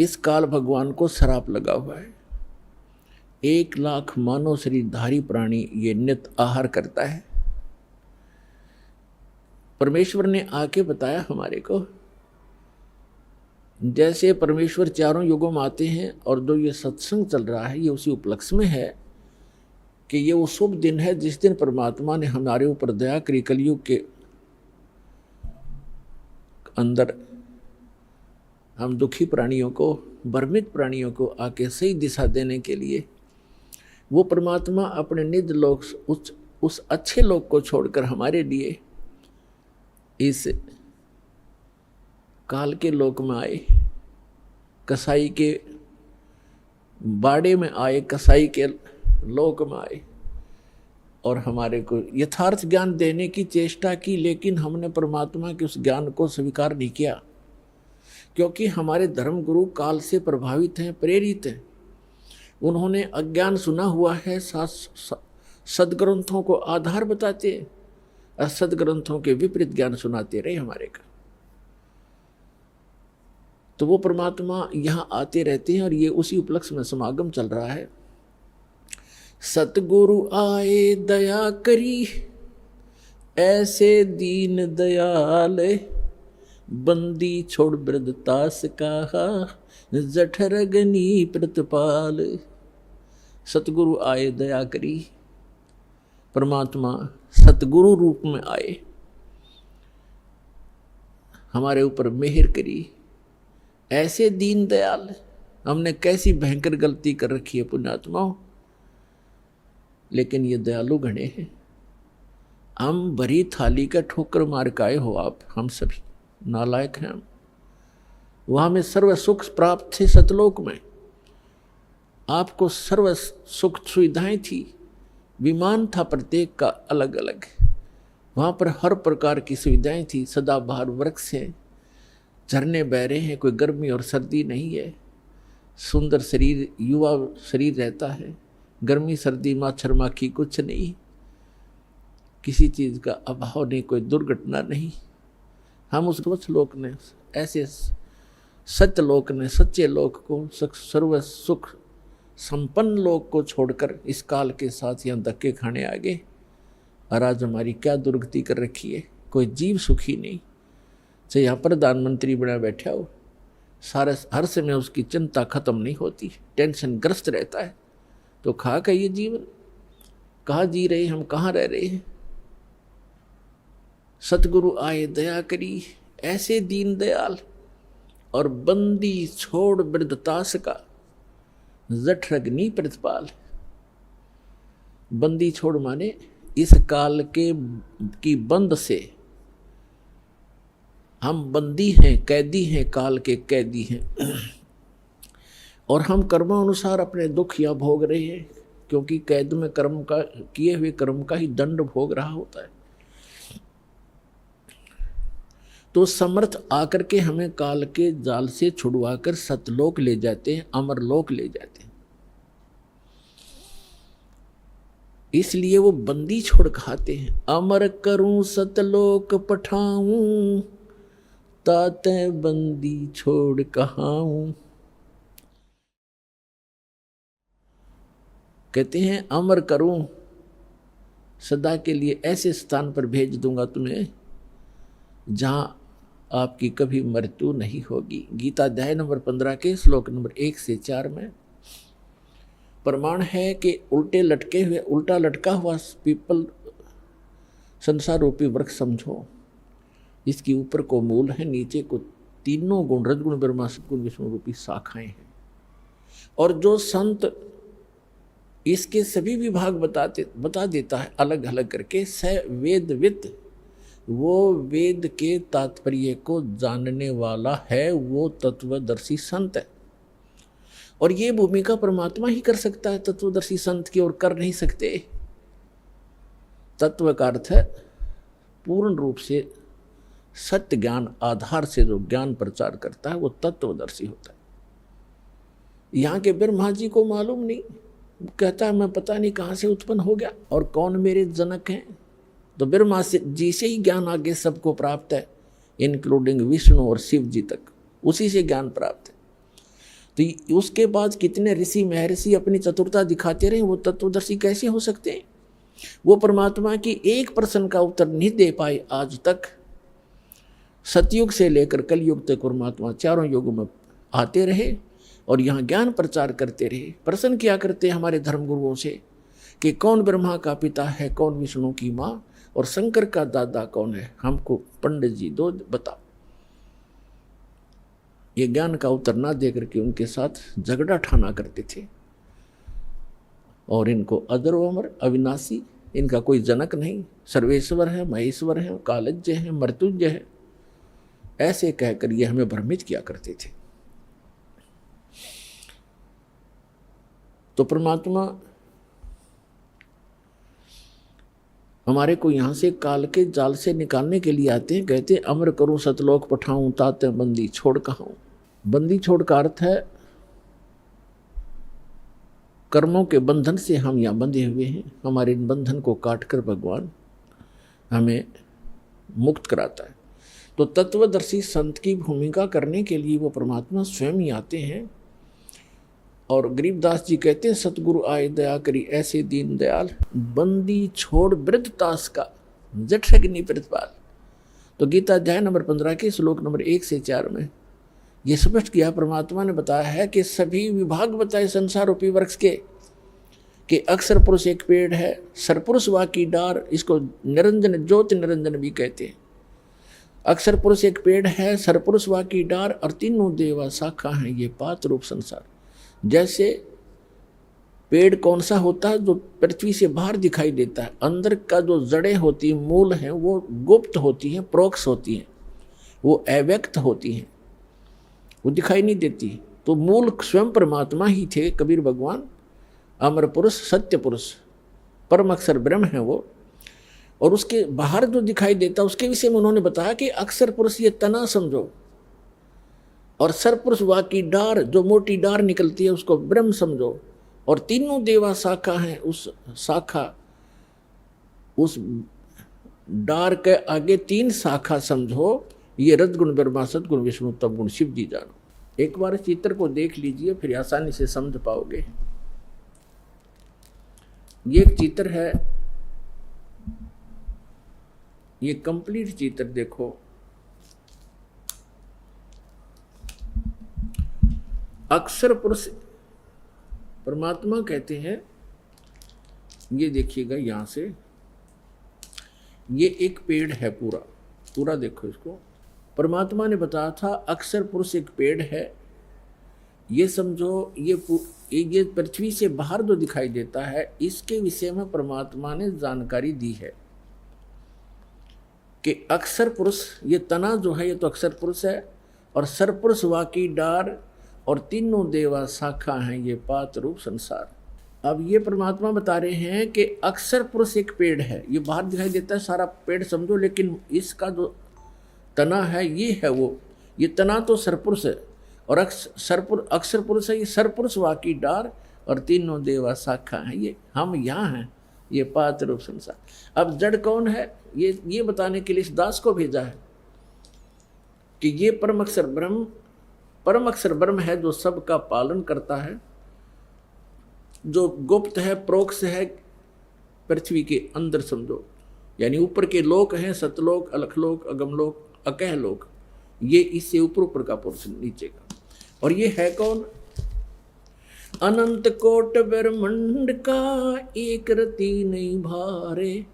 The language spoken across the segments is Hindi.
इस काल भगवान को श्राप लगा हुआ है। 1,00,000 मानव शरीरधारी प्राणी ये नित्य आहार करता है। परमेश्वर ने आके बताया हमारे को, जैसे परमेश्वर चारों युगों में आते हैं और जो ये सत्संग चल रहा है ये उसी उपलक्ष्य में है कि ये वो शुभ दिन है जिस दिन परमात्मा ने हमारे ऊपर दया करी। कलयुग के अंदर हम दुखी प्राणियों को, भ्रमित प्राणियों को आके सही दिशा देने के लिए वो परमात्मा अपने निज लोक, उस अच्छे लोक को छोड़कर हमारे लिए इस काल के लोक में आए, कसाई के बाड़े में आए, कसाई के लोक में आए और हमारे को यथार्थ ज्ञान देने की चेष्टा की। लेकिन हमने परमात्मा के उस ज्ञान को स्वीकार नहीं किया, क्योंकि हमारे धर्म गुरु काल से प्रभावित हैं, प्रेरित हैं। उन्होंने अज्ञान सुना हुआ है, सदग्रंथों को आधार बताते और सदग्रंथों के विपरीत ज्ञान सुनाते रहे हमारे का। तो वो परमात्मा यहाँ आते रहते हैं और ये उसी उपलक्ष्य में समागम चल रहा है। सतगुरु आए दया करी, ऐसे दीन दयाल, बंदी छोड़ वृद्धतास कहा, जठरगनी प्रतिपाल। सतगुरु आए दया करी, परमात्मा सतगुरु रूप में आए, हमारे ऊपर मेहर करी। ऐसे दीन दयाल, हमने कैसी भयंकर गलती कर रखी है पुण्यात्माओं, लेकिन ये दयालु घड़े हैं। हम भरी थाली का ठोकर मार के आए हो आप, हम सभी नालायक हैं हम। वहाँ में सर्व सुख प्राप्त थे सतलोक में, आपको सर्व सुख सुविधाएं थी, विमान था प्रत्येक का अलग अलग, वहाँ पर हर प्रकार की सुविधाएं थी। सदाबहार वृक्ष है, झरने बह रहे हैं, कोई गर्मी और सर्दी नहीं है, सुंदर शरीर, युवा शरीर रहता है, गर्मी सर्दी मच्छर माखी कुछ नहीं, किसी चीज़ का अभाव नहीं, कोई दुर्घटना नहीं। हम उस लोक ने, ऐसे सत्य लोक ने, सच्चे लोक को, सर्व सुख संपन्न लोक को छोड़कर इस काल के साथ यहाँ धक्के खाने आ गए। और आज हमारी क्या दुर्गति कर रखी है, कोई जीव सुखी नहीं। चाहे यहाँ प्रधानमंत्री बना बैठा हो, सारे हर समय उसकी चिंता खत्म नहीं होती, टेंशन ग्रस्त रहता है। तो खा का ये जीवन कहाँ जी रहे हम, कहाँ रह रहे हैं। सतगुरु आए दया करी, ऐसे दीन दयाल, और बंदी छोड़ वृद्धतास का, जठरग्नि प्रतिपाल। बंदी छोड़ माने इस काल के की बंद से हम बंदी हैं, कैदी हैं, काल के कैदी हैं। और हम कर्मानुसार अपने दुख या भोग रहे हैं, क्योंकि कैद में कर्म का, किए हुए कर्म का ही दंड भोग रहा होता है। तो समर्थ आकर के हमें काल के जाल से छुड़वाकर सतलोक ले जाते हैं, अमरलोक ले जाते हैं। इसलिए वो बंदी छोड़ खाते हैं। अमर करूं सतलोक पठाऊं, ताते बंदी छोड़ कहाऊं। कहते हैं अमर करूं, सदा के लिए ऐसे स्थान पर भेज दूंगा तुम्हें जहां आपकी कभी मृत्यु नहीं होगी। गीता अध्याय नंबर 15 के श्लोक नंबर 1 से 4 में प्रमाण है कि उल्टा लटका हुआ पीपल संसार रूपी वृक्ष समझो। इसके ऊपर को मूल है, नीचे को तीनों गुण, रजगुण ब्रह्मा सद्गुण विष्णु रूपी शाखाएं हैं। और जो संत इसके सभी विभाग बता देता है अलग अलग करके, स वेदविद, वो वेद के तात्पर्य को जानने वाला है, वो तत्वदर्शी संत है। और ये भूमिका परमात्मा ही कर सकता है तत्वदर्शी संत की, और कर नहीं सकते। तत्व का अर्थ है पूर्ण रूप से सत्य ज्ञान आधार से जो ज्ञान प्रचार करता है वो तत्वदर्शी होता है। यहाँ के ब्रह्मा जी को मालूम नहीं, कहता है मैं पता नहीं कहाँ से उत्पन्न हो गया और कौन मेरे जनक हैं। तो ब्रह्मा जी से ही ज्ञान आगे सबको प्राप्त है, इंक्लूडिंग विष्णु और शिव जी तक, उसी से ज्ञान प्राप्त है। तो उसके बाद कितने ऋषि महर्षि अपनी चतुरता दिखाते रहे, वो तत्वदर्शी कैसे हो सकते हैं? वो परमात्मा की एक प्रश्न का उत्तर नहीं दे पाए आज तक। सतयुग से लेकर कलयुग तक परमात्मा चारों युगों में आते रहे और यहाँ ज्ञान प्रचार करते रहे। प्रश्न किया करते हमारे धर्मगुरुओं से कि कौन ब्रह्मा का पिता है, कौन विष्णु की माँ, और शंकर का दादा कौन है, हमको पंडित जी दो बता। ये ज्ञान का उत्तर ना दे करके उनके साथ झगड़ा ठाना करते थे। और इनको अजर अमर अविनाशी, इनका कोई जनक नहीं, सर्वेश्वर है, महेश्वर है, कालज्य है, मृत्युंजय है, ऐसे कहकर ये हमें भ्रमित किया करते थे। तो परमात्मा हमारे को यहाँ से काल के जाल से निकालने के लिए आते हैं। कहते हैं अमर करूं सतलोक पठाऊं, ताते बंदी छोड़ कहाऊं। बंदी छोड़ का अर्थ है कर्मों के बंधन से हम यहाँ बंधे हुए हैं। हमारे इन बंधन को काटकर भगवान हमें मुक्त कराता है। तो तत्वदर्शी संत की भूमिका करने के लिए वो परमात्मा स्वयं ही आते हैं। और गरीबदास जी कहते हैं सतगुरु आए दया करी ऐसे दीन दयाल, बंदी छोड़ वृद्ध तास का जठ अग्नि प्रतिपाल। तो गीता अध्याय नंबर 15 के श्लोक नंबर 1 से 4 में ये स्पष्ट किया, परमात्मा ने बताया है कि सभी विभाग बताए संसार रूपी वृक्ष के कि अक्षर पुरुष एक पेड़ है, सरपुरुष वा की डार, इसको निरंजन ज्योति निरंजन भी कहते हैं। अक्षर पुरुष एक पेड़ है, सरपुरुष वा की डार, और तीनों देवा शाखा हैं ये पात रूप संसार। जैसे पेड़ कौन सा होता है, जो पृथ्वी से बाहर दिखाई देता है, अंदर का जो जड़ें होती हैं, मूल हैं, वो गुप्त होती हैं, प्रोक्ष होती हैं, वो अव्यक्त होती हैं, वो दिखाई नहीं देती। तो मूल स्वयं परमात्मा ही थे कबीर भगवान, अमर पुरुष, सत्य पुरुष, परम अक्षर ब्रह्म है वो। और उसके बाहर जो दिखाई देता उसके विषय में उन्होंने बताया कि अक्षर पुरुष ये तना समझो, और सरपुरुष वा की डार, जो मोटी डार निकलती है उसको ब्रह्म समझो, और तीनों देवा शाखा हैं, उस शाखा उस डार के आगे 3 शाखा समझो, ये रजगुण ब्रह्मा सदगुण विष्णु तम गुण शिव जी जानो। एक बार चित्र को देख लीजिए फिर आसानी से समझ पाओगे। ये एक चित्र है, ये कंप्लीट चित्र देखो। अक्षर पुरुष परमात्मा कहते हैं, ये देखिएगा यहां से, ये एक पेड़ है पूरा पूरा देखो इसको। परमात्मा ने बताया था अक्षर पुरुष एक पेड़ है, ये समझो ये पृथ्वी से बाहर जो दिखाई देता है इसके विषय में परमात्मा ने जानकारी दी है कि अक्षर पुरुष ये तना जो है ये तो अक्षर पुरुष है, और सरपुरुष वा की डार, और तीनों देवा शाखा हैं ये पात रूप संसार। अब ये परमात्मा बता रहे हैं कि अक्षर पुरुष एक पेड़ है, ये बाहर दिखाई देता है सारा पेड़ समझो, लेकिन इसका जो तना है ये है वो, ये तना तो सरपुरुष है, और अक्षर पुरुष है, ये सरपुरुष वा की डार, और तीनों देवा शाखा हैं ये हम यहाँ हैं, ये पात रूप संसार। अब जड़ कौन है ये बताने के लिए इस दास को भेजा है कि ये परम अक्षर ब्रह्म है जो सबका पालन करता है, जो गुप्त है, प्रोक्ष है, पृथ्वी के अंदर समझो, यानी ऊपर के लोक हैं, सतलोक, अलखलोक, अगमलोक, अकह लोक, ये इससे ऊपर का पुरुष नीचे का। और ये है कौन? अनंत कोट ब्रह्मांड का एक रति नहीं भारे,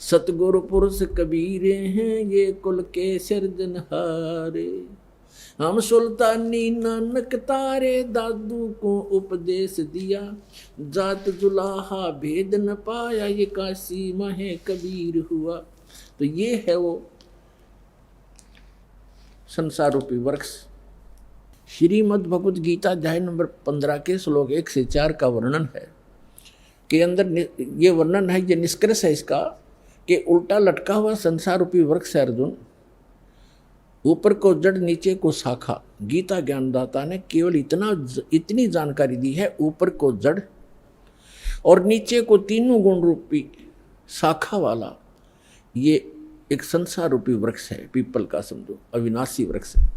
सतगुरु पुरुष कबीरे हैं ये कुल के सिरजनहारे। हम सुल्तानी नानक तारे दादू को उपदेश दिया, जात जुलाहा भेद न पाया ये काशी महे कबीर हुआ। तो ये है वो संसार रूपी वृक्ष। श्रीमद् भगवद गीता अध्याय नंबर 15 के श्लोक 1 से 4 का वर्णन है कि अंदर ये वर्णन है, ये निष्कर्ष है इसका कि उल्टा लटका हुआ संसार रूपी वृक्ष है अर्जुन, ऊपर को जड़ नीचे को शाखा। गीता ज्ञानदाता ने केवल इतनी जानकारी दी है, ऊपर को जड़ और नीचे को तीनों गुण रूपी शाखा वाला ये एक संसार रूपी वृक्ष है, पीपल का समझो, अविनाशी वृक्ष है।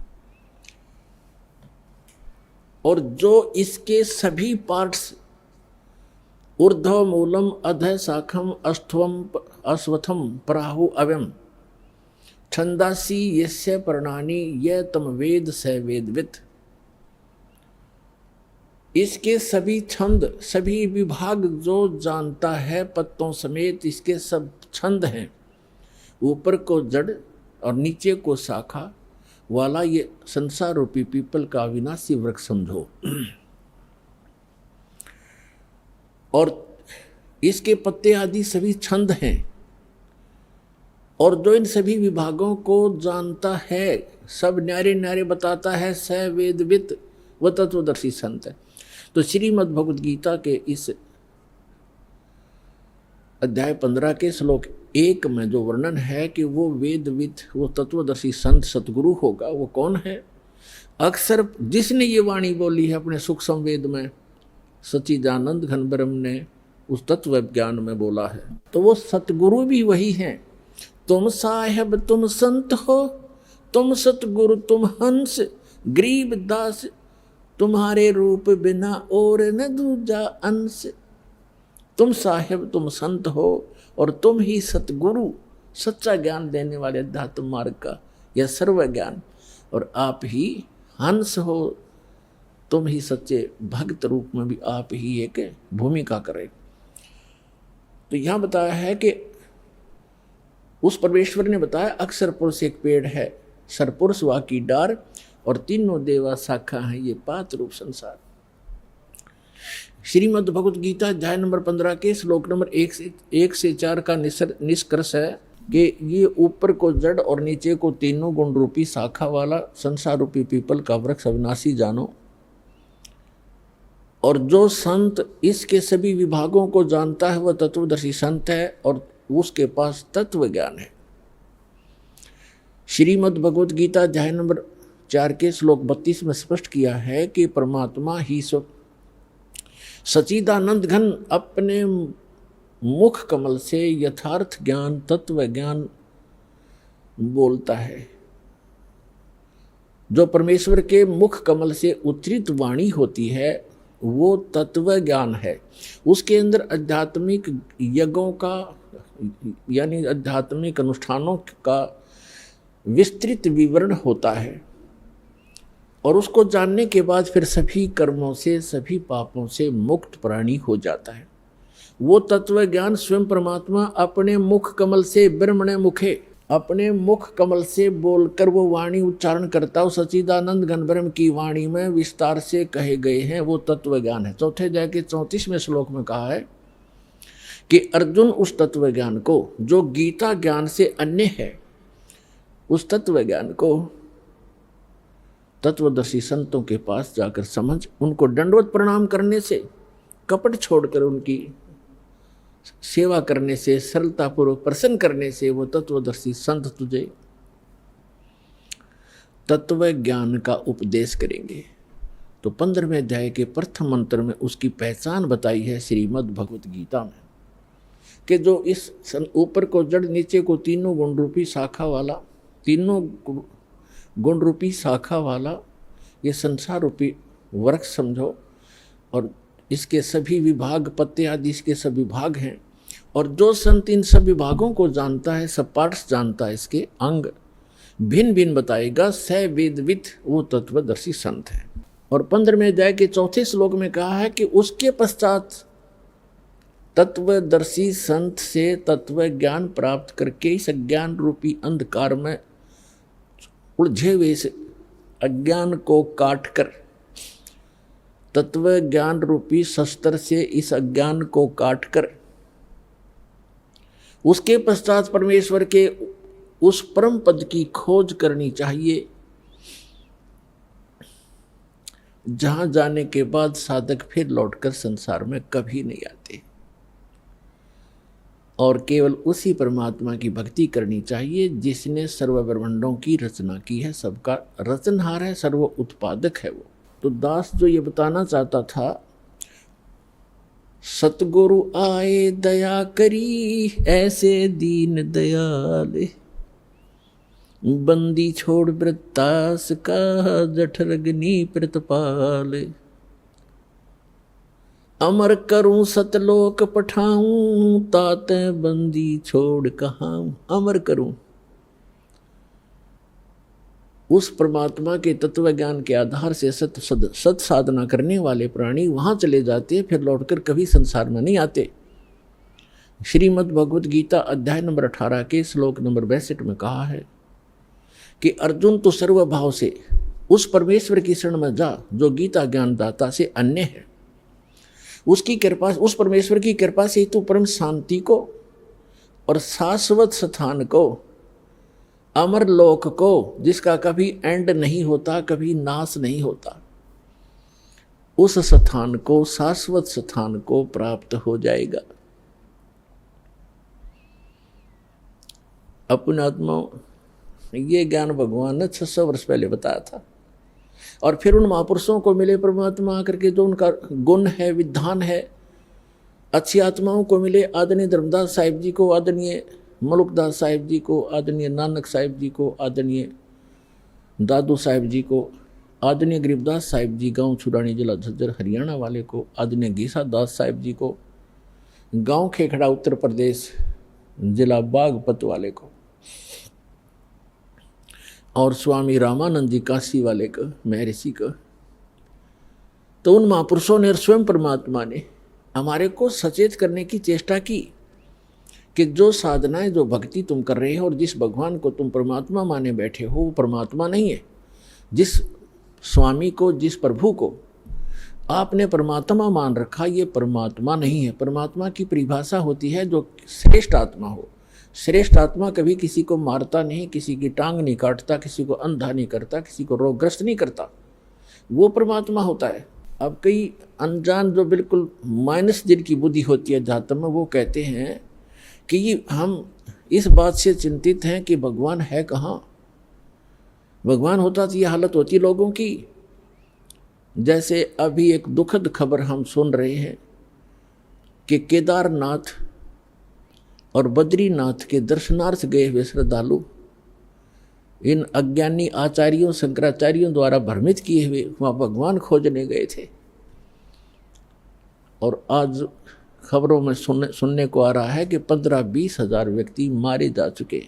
और जो इसके सभी पार्ट्स ऊर्ध्व मूलम अधः शाखम अस्थवम अश्वथम प्राहु अव्यम छंदासी यस्य पर्णानि ये तम वेद स वेदवित्, इसके सभी छंद सभी विभाग जो जानता है, पत्तों समेत इसके सब छंद हैं, ऊपर को जड़ और नीचे को शाखा वाला ये संसार रूपी पीपल का अविनाशी वृक्ष समझो। और इसके पत्ते आदि सभी छंद हैं, और जो इन सभी विभागों को जानता है, सब न्यारे न्यारे बताता है, स वेदवित् व तत्वदर्शी संत है। तो श्रीमद् भगवद गीता के इस अध्याय 15 के श्लोक 1 में जो वर्णन है कि वो वेदवित्, वो तत्वदर्शी संत सतगुरु होगा, वो कौन है? अक्सर जिसने ये वाणी बोली है अपने सुख संवेद में, सच्चिदानंद घन ब्रह्म ने उस तत्व ज्ञान में बोला है, तो वो सतगुरु भी वही हैं। तुम साहेब तुम संत हो, तुम सतगुरु तुम हंस, गरीब दास तुम्हारे रूप बिना और न दूजा अंश। तुम साहेब तुम संत हो और तुम ही सतगुरु, सच्चा ज्ञान देने वाले अध्यात्म मार्ग का यह सर्व ज्ञान, और आप ही हंस हो, तुम ही सच्चे भक्त रूप में भी आप ही एक भूमिका करें। तो यहाँ बताया है कि उस परमेश्वर ने बताया अक्षर पुरुष एक पेड़ है, सरपुरुष वा की डार, और तीनों देवा शाखा है ये पात रूप संसार। श्रीमद् भगवद गीता अध्याय नंबर 15 के श्लोक नंबर 1 से 4 का निष्कर्ष है कि ये ऊपर को जड़ और नीचे को तीनों गुण रूपी शाखा वाला संसार रूपी पीपल का वृक्ष अविनाशी जानो। और जो संत इसके सभी विभागों को जानता है वह तत्वदर्शी संत है, और उसके पास तत्व ज्ञान है। श्रीमद् भगवद गीता अध्याय नंबर 4 के श्लोक 32 में स्पष्ट किया है कि परमात्मा ही सच्चिदानंद घन अपने मुख कमल से यथार्थ ज्ञान तत्व ज्ञान बोलता है। जो परमेश्वर के मुख कमल से उच्चरित वाणी होती है वो तत्व ज्ञान है। उसके अंदर आध्यात्मिक यज्ञों का यानी आध्यात्मिक अनुष्ठानों का विस्तृत विवरण होता है, और उसको जानने के बाद फिर सभी कर्मों से सभी पापों से मुक्त प्राणी हो जाता है। वो तत्व ज्ञान स्वयं परमात्मा अपने मुख कमल से ब्रह्मणे मुखे, अपने मुख कमल से बोलकर वो वाणी उच्चारण करता है। सच्चिदानंद घन ब्रह्म की वाणी में विस्तार से कहे गए हैं वो तत्व ज्ञान है। चौथे अध्याय के 34वें श्लोक में कहा है कि अर्जुन उस तत्व ज्ञान को जो गीता ज्ञान से अन्य है, उस तत्व ज्ञान को तत्वदर्शी संतों के पास जाकर समझ, उनको दंडवत प्रणाम करने से, कपट छोड़कर उनकी सेवा करने से, सरलतापूर्वक प्रसन्न करने से वो तत्वदर्शी संत तुझे तत्व ज्ञान का उपदेश करेंगे। तो 15वें अध्याय के प्रथम मंत्र में उसकी पहचान बताई है श्रीमद् भगवद गीता में, कि जो इस ऊपर को जड़ नीचे को तीनों गुण रूपी शाखा वाला, तीनों गुण रूपी शाखा वाला ये संसार रूपी वृक्ष समझो, और इसके सभी विभाग पत्ते आदि इसके सब विभाग हैं। और जो संत इन सब विभागों को जानता है, सब पार्ट्स जानता है, इसके अंग भिन्न भिन्न बताएगा, स वेदवित् वो तत्वदर्शी संत है। और 15वें अध्याय के 4 श्लोक में कहा है कि उसके पश्चात तत्वदर्शी संत से तत्व ज्ञान प्राप्त करके इस अज्ञान रूपी अंधकार में उलझे हुए इस अज्ञान को काटकर, तत्व ज्ञान रूपी शस्त्र से इस अज्ञान को काटकर, उसके पश्चात परमेश्वर के उस परम पद की खोज करनी चाहिए, जहां जाने के बाद साधक फिर लौटकर संसार में कभी नहीं आते, और केवल उसी परमात्मा की भक्ति करनी चाहिए जिसने सर्व ब्रह्मांडों की रचना की है, सबका रचनहार है, सर्व उत्पादक है वो। तो दास जो ये बताना चाहता था, सतगुरु आए दया करी ऐसे दीन दयाल, बंदी छोड़ वृत्तास का जठरग्नि प्रतिपाल। अमर करूं सतलोक पठाऊं ताते बंदी छोड़ कहाऊं। अमर करूं, उस परमात्मा के तत्व ज्ञान के आधार से सत साधना करने वाले प्राणी वहां चले जाते, फिर लौटकर कभी संसार में नहीं आते। श्रीमद् भगवत गीता अध्याय नंबर 18 के श्लोक नंबर 62 में कहा है कि अर्जुन तो सर्वभाव से उस परमेश्वर की शरण में जा जो गीता ज्ञानदाता से अन्य है। उसकी कृपा, उस परमेश्वर की कृपा से तू परम शांति को और शाश्वत स्थान को, अमर लोक को, जिसका कभी एंड नहीं होता, कभी नाश नहीं होता, उस स्थान को, शाश्वत स्थान को प्राप्त हो जाएगा। अपने आत्मा, ये ज्ञान भगवान ने 600 वर्ष पहले बताया था। और फिर उन महापुरुषों को मिले परमात्मा आकर के, जो उनका गुण है, विधान है, अच्छी आत्माओं को मिले। आदरणीय धर्मदास साहिब जी को, आदरणीय मलुकदास साहिब जी को, आदरणीय नानक साहिब जी को, आदरणीय दादू साहिब जी को, आदरणीय गरीबदास साहिब जी गांव छुड़ानी जिला झज्जर हरियाणा वाले को, आदरणीय गीसा दास साहिब जी को गांव खेखड़ा उत्तर प्रदेश जिला बागपत वाले को, और स्वामी रामानंद जी काशी वाले को, महर्षि को। तो उन महापुरुषों ने और स्वयं परमात्मा ने हमारे को सचेत करने की चेष्टा की कि जो साधनाएं, जो भक्ति तुम कर रहे हो और जिस भगवान को तुम परमात्मा माने बैठे हो, वो परमात्मा नहीं है। जिस स्वामी को, जिस प्रभु को आपने परमात्मा मान रखा, ये परमात्मा नहीं है। परमात्मा की परिभाषा होती है जो श्रेष्ठ आत्मा हो। श्रेष्ठ आत्मा कभी किसी को मारता नहीं, किसी की टांग नहीं काटता, किसी को अंधा नहीं करता, किसी को रोगग्रस्त नहीं करता, वो परमात्मा होता है। अब कई अनजान जो बिल्कुल माइनस जिनकी बुद्धि होती है जातम में, वो कहते हैं कि हम इस बात से चिंतित हैं कि भगवान है कहाँ। भगवान होता तो ये हालत होती लोगों की। जैसे अभी एक दुखद खबर हम सुन रहे हैं कि केदारनाथ और बद्रीनाथ के दर्शनार्थ गए हुए श्रद्धालु इन अज्ञानी आचार्यों, शंकराचार्यों द्वारा भ्रमित किए हुए वहाँ भगवान खोजने गए थे। और आज खबरों में सुनने को आ रहा है कि 15-20 हजार व्यक्ति मारे जा चुके।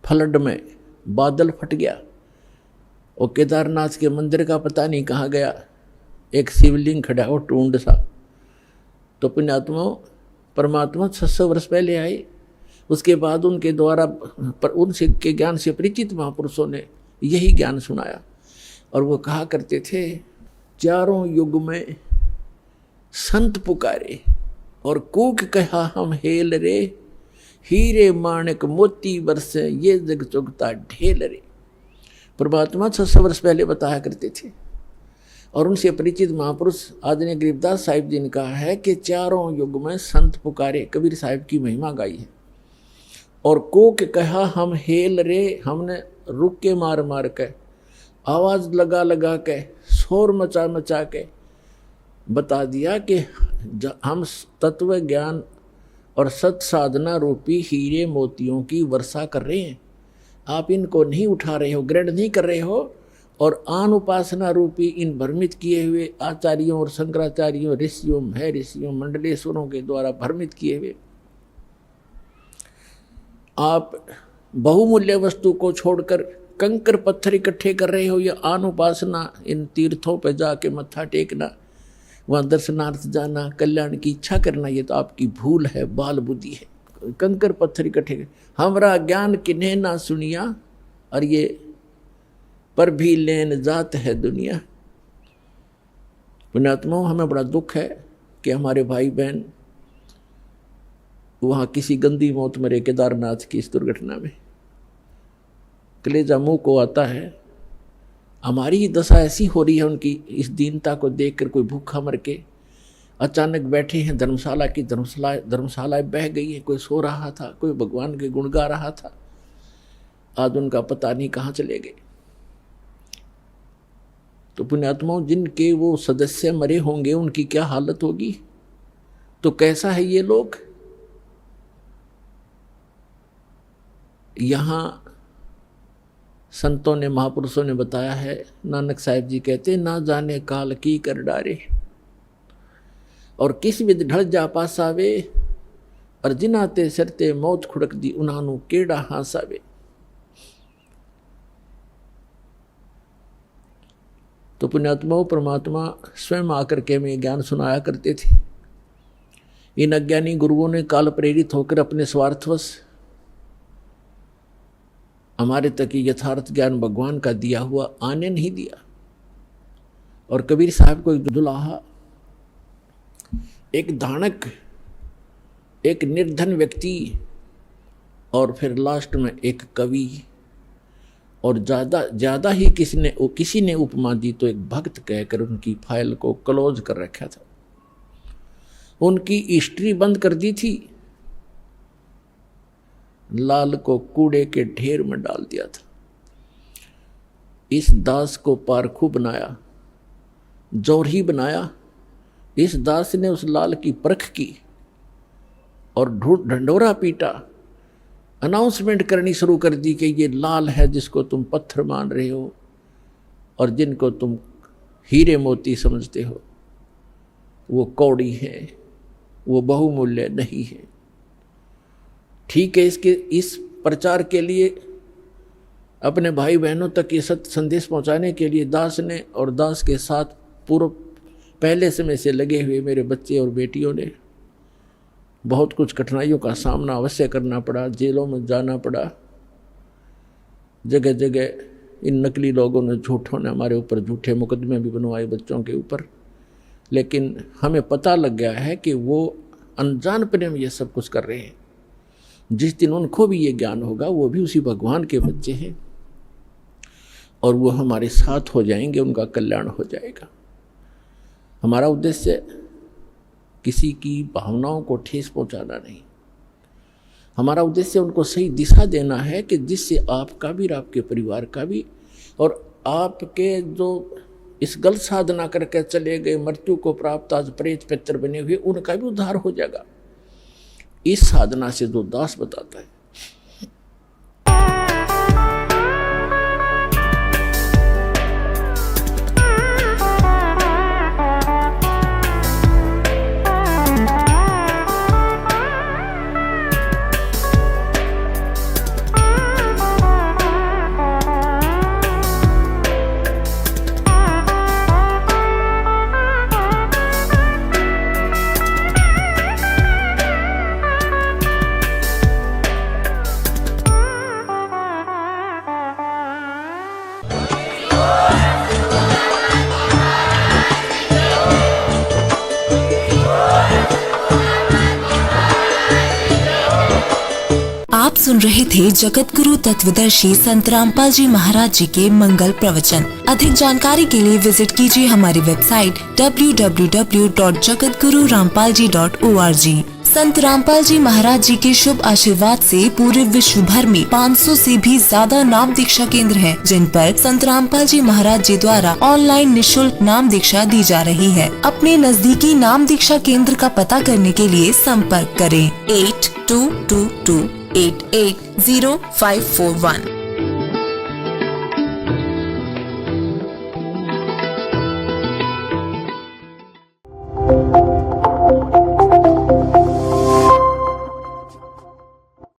फ्लड में बादल फट गया और केदारनाथ के मंदिर का पता नहीं कहाँ गया, एक शिवलिंग खड़ा हो टूंड सा। तो पुण्यात्मा परमात्मा 600 वर्ष पहले आए। उसके बाद उनके द्वारा उनसे के ज्ञान से परिचित महापुरुषों ने यही ज्ञान सुनाया। और वो कहा करते थे, चारों युग में संत पुकारे और कूक कहा हम हेल रे, हीरे माणक मोती बरसे ये जग चुगता ढेल रे। परमात्मा 600 वर्ष पहले बताया करते थे। और उनसे परिचित महापुरुष आदरणीय गरीबदास साहिब जी ने कहा है कि चारों युग में संत पुकारे, कबीर साहिब की महिमा गाई है। और कोक कहा हम हेल रे, हमने रुक के मार मार के, आवाज़ लगा लगा के, शोर मचा मचा के बता दिया कि हम तत्व ज्ञान और सत साधना रूपी हीरे मोतियों की वर्षा कर रहे हैं। आप इनको नहीं उठा रहे हो, ग्रहण नहीं कर रहे हो। और आन उपासना रूपी इन भ्रमित किए हुए आचार्यों और शंकराचार्यों, ऋषियों, महर्षियों, मंडलेश्वरों के द्वारा भ्रमित किए हुए आप बहुमूल्य वस्तु को छोड़कर कंकर पत्थर इकट्ठे कर रहे हो। या आन उपासना, इन तीर्थों पर जाके मत्था टेकना, वहाँ दर्शनार्थ जाना, कल्याण की इच्छा करना, ये तो आपकी भूल है, बाल बुद्धि है। कंकर पत्थर इकट्ठे, हमरा ज्ञान किन्हें ना सुनिया, और ये पर भी लेन जात है दुनिया। पुण्यात्माओं, हमें बड़ा दुख है कि हमारे भाई बहन वहाँ किसी गंदी मौत मरे केदारनाथ की इस दुर्घटना में। कलेजा मुंह को आता है। हमारी ही दशा ऐसी हो रही है उनकी इस दीनता को देखकर। कोई भूखा मर के अचानक बैठे हैं धर्मशाला की, धर्मशालाएं बह गई है। कोई सो रहा था, कोई भगवान के गुण गा रहा था, आज उनका पता नहीं कहाँ चले गए। तो पुण्यात्माओं, जिनके वो सदस्य मरे होंगे उनकी क्या हालत होगी। तो कैसा है ये लोग। यहाँ संतों ने, महापुरुषों ने बताया है। नानक साहिब जी कहते, ना जाने काल की कर डारे, और किस विध ढल जा पासावे, और जिनाते सरते मौत खुड़क दी, उन्हां केड़ा हासावे। तो पुण्यात्माओं, परमात्मा स्वयं आकर के हमें ज्ञान सुनाया करते थे। इन अज्ञानी गुरुओं ने काल प्रेरित होकर अपने स्वार्थवश हमारे तक यथार्थ ज्ञान भगवान का दिया हुआ आने नहीं दिया। और कबीर साहब को एक दुल्हा, एक धानक, एक निर्धन व्यक्ति, और फिर लास्ट में एक कवि, और ज़्यादा ही किसी ने उपमा दी तो एक भक्त कहकर उनकी फाइल को क्लोज कर रखा था, उनकी हिस्ट्री बंद कर दी थी, लाल को कूड़े के ढेर में डाल दिया था। इस दास को पारखू बनाया, जौहरी बनाया। इस दास ने उस लाल की परख की और ढंढोरा पीटा, अनाउंसमेंट करनी शुरू कर दी कि ये लाल है जिसको तुम पत्थर मान रहे हो और जिनको तुम हीरे मोती समझते हो, वो कौड़ी है, वो बहुमूल्य नहीं है। ठीक है, इस प्रचार के लिए, अपने भाई बहनों तक ये सत्य संदेश पहुंचाने के लिए दास ने और दास के साथ पूर्व पहले समय से लगे हुए मेरे बच्चे और बेटियों ने बहुत कुछ कठिनाइयों का सामना अवश्य करना पड़ा। जेलों में जाना पड़ा, जगह जगह इन नकली लोगों ने, झूठों ने हमारे ऊपर झूठे मुकदमे भी बनवाए बच्चों के ऊपर। लेकिन हमें पता लग गया है कि वो अनजानपने में ये सब कुछ कर रहे हैं। जिस दिन उनको भी ये ज्ञान होगा, वो भी उसी भगवान के बच्चे हैं और वो हमारे साथ हो जाएंगे, उनका कल्याण हो जाएगा। हमारा उद्देश्य किसी की भावनाओं को ठेस पहुंचाना नहीं, हमारा उद्देश्य उनको सही दिशा देना है कि जिससे आपका भी, आपके परिवार का भी, और आपके जो इस गलत साधना करके चले गए, मृत्यु को प्राप्त आज प्रेत पितर बने हुए, उनका भी उद्धार हो जाएगा। इस साधना से जो दास बताता है। आप सुन रहे थे जगत गुरु तत्वदर्शी संत रामपाल जी महाराज जी के मंगल प्रवचन। अधिक जानकारी के लिए विजिट कीजिए हमारी वेबसाइट www.jagatgururampalji.org। संत रामपाल जी महाराज जी के शुभ आशीर्वाद से पूरे विश्व भर में 500 से भी ज्यादा नाम दीक्षा केंद्र हैं, जिन पर संत रामपाल जी महाराज जी द्वारा ऑनलाइन निशुल्क नाम दीक्षा दी जा रही है। अपने नजदीकी नाम दीक्षा केंद्र का पता करने के लिए संपर्क करें 8222880541।